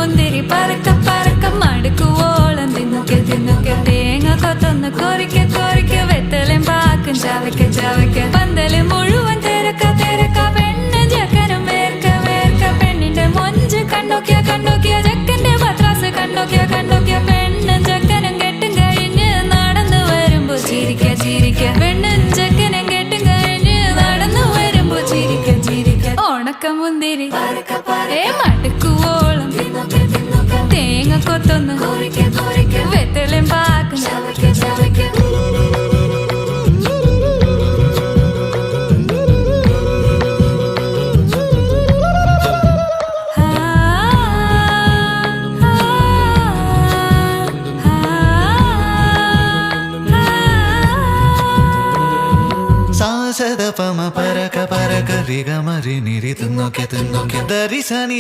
മുന്തിരി പറക്ക പറക്ക മടുക്കുവോളം തിന്നുക്കെ തിന്നുക്കെ തേങ്ങ കൊത്തൊന്ന് കൊറിക്ക കൊറിക്ക വെത്തലും പാക്കും ചവയ്ക്ക ചവയ്ക്ക പന്തല് മുഴുവൻ തിരക്ക തിരക്ക പെണ്ണ് ജക്കനും വേർക്ക വേർക്ക പെണ്ണിന്റെ മൊഞ്ച് കണ്ടോക്കിയ കണ്ടോക്കിയ ജക്കന്റെ പത്രാസ് കണ്ടോക്കിയ കണ്ടോക്കിയ പെണ്ണും ജക്കനും കെട്ടും കഴിഞ്ഞ് നടന്നു വരുമ്പോ ചിരിക്ക ചിരിക്ക പെണ്ണും ജക്കനും കെട്ടും കഴിഞ്ഞ് നടന്നു വരുമ്പോ ചിരിക്ക ചിരിക്ക ഉണക്ക മുന്തിരി മടുക്കുവോളം തേങ്ങ കൊത്തൊന്ന് വെത്തലും പാക്കും സാസദ പമ പരക പരക രിഗ മരി നിരി തിന്നോക്കെ തിന്നോക്കെ ദരിസനി